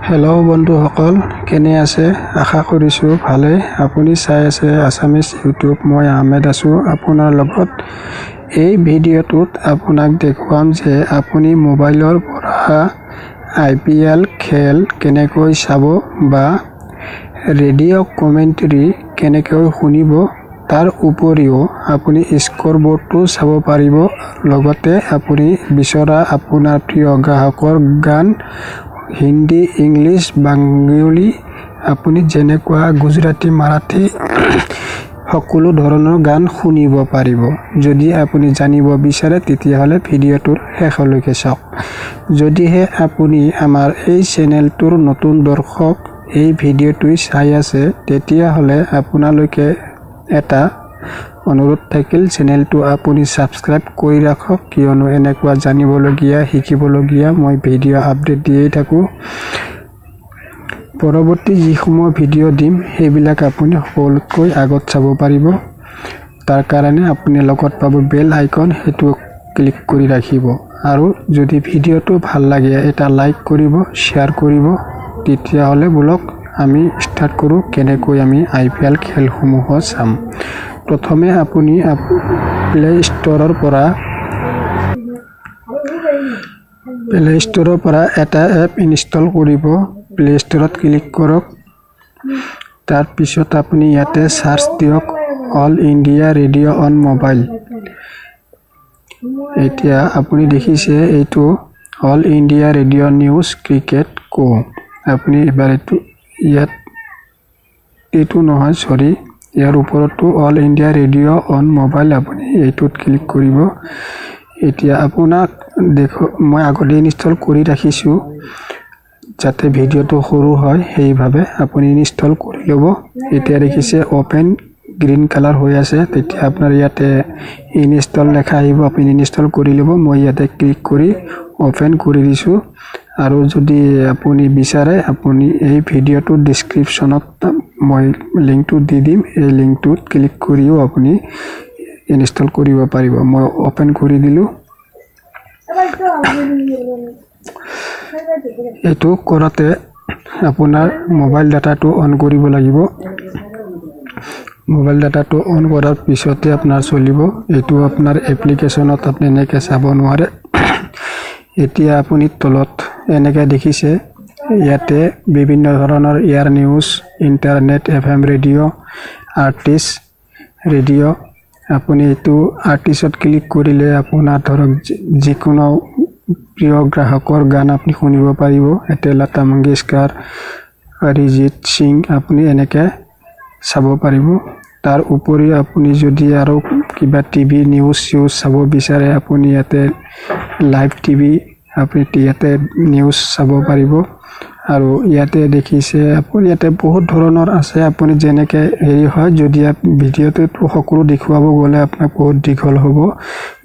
Hello' বন্ধুসকল, কেনে আছে? আশা কৰিছোঁ ভালে। আপুনি চাই আছে আছামিজ ইউটিউব। মই আহমেদ আছোঁ আপোনাৰ লগত। এই ভিডিঅ'টোত আপোনাক দেখুৱাম যে আপুনি মোবাইলৰ পৰা IPL খেল কেনেকৈ চাব বা ৰেডিঅ' কমেণ্ট্ৰি কেনেকৈ শুনিব। তাৰ উপৰিও আপুনি স্ক'ৰ বোৰ্ডটো চাব পাৰিব। লগতে আপুনি বিচৰা আপোনাৰ প্ৰিয় গায়কৰ গান হিন্দী, ইংলিছ, বাংলা, আপুনি যেনেকুৱা গুজৰাটী, মাৰাঠী সকলো ধৰণৰ গান শুনিব পাৰিব। যদি আপুনি জানিব বিচাৰে তেতিয়াহ'লে ভিডিঅ'টোৰ শেষলৈকে চাওক। যদিহে আপুনি আমাৰ এই চেনেলটোৰ নতুন দৰ্শক, এই ভিডিঅ'টো চাই আছে, তেতিয়াহ'লে আপোনালৈকে এটা অনুৰোধ থাকিল, চেনেলটো আপুনি ছাবস্ক্ৰাইব কৰি ৰাখক, কিয়নো এনেকুৱা জানিবলগীয়া, শিকিবলগীয়া মই ভিডিঅ' আপডেট দিয়েই থাকোঁ। পৰৱৰ্তী যিসমূহ ভিডিঅ' দিম সেইবিলাক আপুনি সকলোতকৈ আগত চাব পাৰিব। তাৰ কাৰণে আপুনি লগত পাব বেল আইকন, সেইটো ক্লিক কৰি ৰাখিব। আৰু যদি ভিডিঅ'টো ভাল লাগে এটা লাইক কৰিব, শ্বেয়াৰ কৰিব। তেতিয়াহ'লে বলক আমি ষ্টাৰ্ট কৰোঁ কেনেকৈ আমি IPL খেলসমূহ চাম। প্ৰথমে আপুনি প্লে ষ্ট'ৰৰ পৰা এটা এপ ইনষ্টল কৰিব। প্লে ষ্ট'ৰত ক্লিক কৰক। তাৰপিছত আপুনি ইয়াতে চাৰ্চ দিয়ক all India radio' on mobile. এতিয়া আপুনি দেখিছে এইটো all India radio' news cricket কো। আপুনি এবাৰ এইটো নহয়, চৰি, ইয়াৰ ওপৰতো all India radio' on mobile, আপুনি এইটোত ক্লিক কৰিব। এতিয়া আপোনাক মই আগতে ইনষ্টল কৰি ৰাখিছোঁ যাতে ভিডিঅ'টো সৰু হয়, সেইভাৱে আপুনি ইনষ্টল কৰি ল'ব। এতিয়া দেখিছে অ'পেন গ্ৰীণ কালাৰ হৈ আছে, তেতিয়া আপোনাৰ ইয়াতে ইনষ্টল লেখা আহিব, আপুনি ইনষ্টল কৰি ল'ব। মই ইয়াতে ক্লিক কৰি অ'পেন কৰি দিছোঁ। আৰু যদি আপুনি বিচাৰে আপুনি এই ভিডিঅ'টোৰ ডিছক্ৰিপশ্যনত মই লিংকটো দি দিম, এই লিংকটোত ক্লিক কৰিও আপুনি ইনষ্টল কৰিব পাৰিব। মই অ'পেন কৰি দিলোঁ। এইটো কৰোঁতে আপোনাৰ মোবাইল ডাটাটো অন কৰিব লাগিব। মোবাইল ডাটাটো অন কৰাৰ পিছতে আপোনাৰ চলিব। এইটো আপোনাৰ এপ্লিকেশ্যনত আপুনি এনেকৈ চাব নোৱাৰে। এতিয়া আপুনি তলত এনেকৈ দেখিছে, ইয়াতে বিভিন্ন ধৰণৰ air news, internet, FM radio', artist radio'. আপুনি এইটো আৰ্টিষ্টত ক্লিক কৰিলে আপোনাৰ ধৰক যিকোনো প্ৰিয় গ্ৰাহকৰ গান আপুনি শুনিব পাৰিব। এতিয়া লতা মংগেশকাৰ, অৰিজিত সিং, আপুনি এনেকৈ চাব পাৰিব। তাৰ উপৰিও আপুনি যদি আৰু কিবা টিভি নিউজ চাব বিচাৰে, আপুনি ইয়াতে লাইভ টিভি, আপুনি ইয়াতে নিউজ চাব পাৰিব। আৰু ইয়াতে দেখিছে আপুনি ইয়াতে বহুত ধৰণৰ আছে, আপুনি যেনেকৈ হয়। যদি ভিডিঅ'টো সকলো দেখুৱাব গ'লে আপোনাক বহুত দীঘল হ'ব।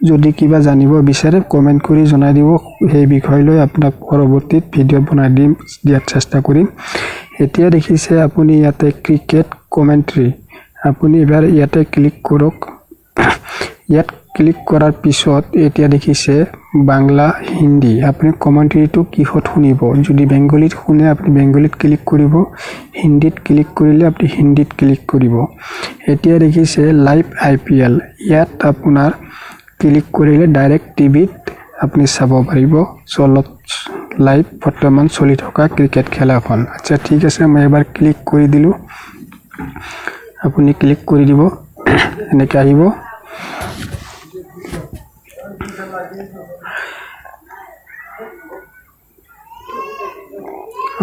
যদি কিবা জানিব বিচাৰে কমেণ্ট কৰি জনাই দিব, সেই বিষয় লৈ আপোনাক পৰৱৰ্তীত ভিডিঅ' বনাই দিয়াৰ চেষ্টা কৰিম। এতিয়া দেখিছে আপুনি ইয়াতে ক্ৰিকেট কমেণ্ট্ৰি, আপুনি এবাৰ ইয়াতে ক্লিক কৰক। ইয়াত ক্লিক কৰাৰ পিছত এতিয়া দেখিছে বাংলা, হিন্দী, আপুনি কমেণ্ট্ৰিটো কিহত শুনিব। যদি বেংগলীত শুনে আপুনি বেংগলীত ক্লিক কৰিব, হিন্দীত ক্লিক কৰিলে আপুনি হিন্দীত ক্লিক কৰিব। এতিয়া দেখিছে লাইভ IPL, ইয়াত আপোনাৰ ক্লিক কৰিলে ডাইৰেক্ট টিভিত আপুনি চাব পাৰিব লাইভ বৰ্তমান চলি থকা ক্ৰিকেট খেলাখন। আচ্ছা, ঠিক আছে, মই এবাৰ ক্লিক কৰি দিলোঁ। আপুনি ক্লিক কৰি দিব, এনেকৈ আহিব।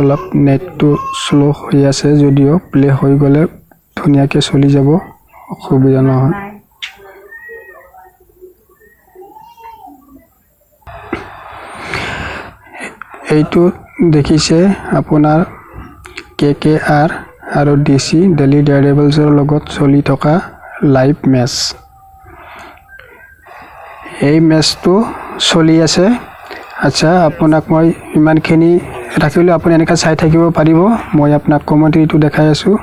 অলপ নেটটো শ্ল' হৈ আছে, যদিও প্লে হৈ গ'লে ধুনীয়াকৈ চলি যাব, অসুবিধা নহয়। এইটো দেখিছে আপোনাৰ KKR আৰু DC দিল্লী ডেয়াৰডেভিলছৰ লগত চলি থকা লাইভ মেচ। এই মেচটো চলি আছে। আচ্ছা, আপোনাক মই ইমানখিনি ৰাখিলোঁ, আপুনি এনেকৈ চাই থাকিব পাৰিব। মই আপোনাক কমেণ্ট্ৰিটো দেখাই আছোঁ।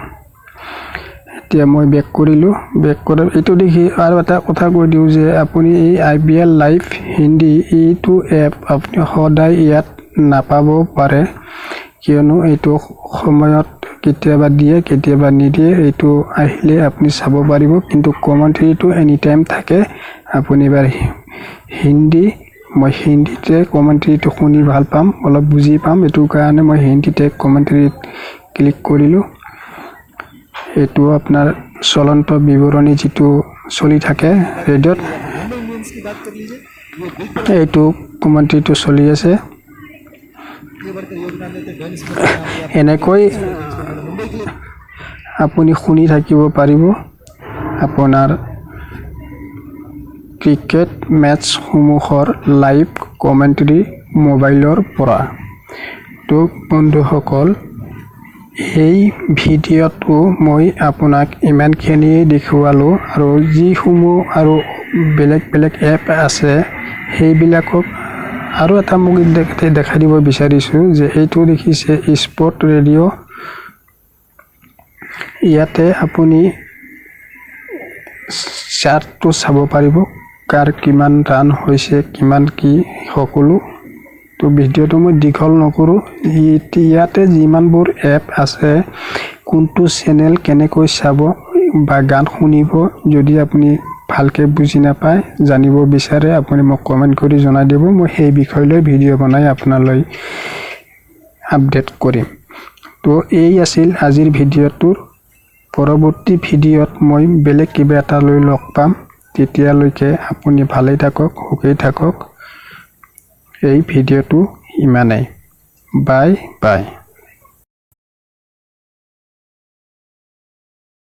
এতিয়া মই বেক কৰিলোঁ। বেক কৰাৰ এইটো দেখি আৰু এটা কথা কৈ দিওঁ যে আপুনি এই IPL লাইভ হিন্দী এইটো এপ আপুনি সদায় ইয়াত নাপাবও পাৰে, কিয়নো এইটো সময়ত কেতিয়াবা দিয়ে কেতিয়াবা নিদিয়ে এইটো আহিলে আপুনি চাব পাৰিব কিন্তু কমেণ্ট্ৰিটো এনি টাইম থাকে আপুনি এবাৰ হিন্দী মই হিন্দীতে কমেণ্ট্ৰিটো শুনি ভাল পাম অলপ বুজি পাম এইটো কাৰণে মই হিন্দীতে কমেণ্ট্ৰিত ক্লিক কৰিলোঁ এইটো আপোনাৰ চলন্ত বিৱৰণী যেটো চলি থাকে ৰেডিঅ'ত এইটো কমেণ্ট্ৰিটো চলি আছে এনেকৈ আপুনি শুনি থাকিব পাৰিব আপোনাৰ ক্ৰিকেট মেটছসমূহৰ লাইভ কমেণ্ট্ৰি মোবাইলৰ পৰা তো বন্ধুসকল এই ভিডিঅ'টো মই আপোনাক ইমানখিনিয়ে দেখুৱালোঁ আৰু যিসমূহ আৰু বেলেগ বেলেগ এপ আছে সেইবিলাকক আৰু এটা মোক দেখাই দিব বিচাৰিছোঁ যে এইটো দেখিছে স্পৰ্ট ৰেডিঅ' ইয়াতে আপুনি চাৰ্টটো চাব পাৰিব কাৰ কিমান ৰান হৈছে কিমান কি সকলো তো ভিডিঅ'টো মই দীঘল নকৰোঁ ইয়াতে যিমানবোৰ এপ আছে কোনটো চেনেল কেনেকৈ চাব বা গান শুনিব যদি আপুনি ভালকে বুজি নাপায় জানিব বিচাৰে আপুনি মোক কমেণ্ট কৰি জনাই দিব মই সেই বিষয়লৈ ভিডিঅ' বনাই আপোনালৈ আপডেট কৰিম তো এই আছিল আজিৰ ভিডিঅ'টোৰ পৰৱৰ্তী ভিডিঅ'ত মই বেলেগ কিবা এটা লৈ লগ পাম তেতিয়ালৈকে আপুনি ভালেই থাকক সুখেই থাকক এই ভিডিঅ'টো ইমানেই বাই বাই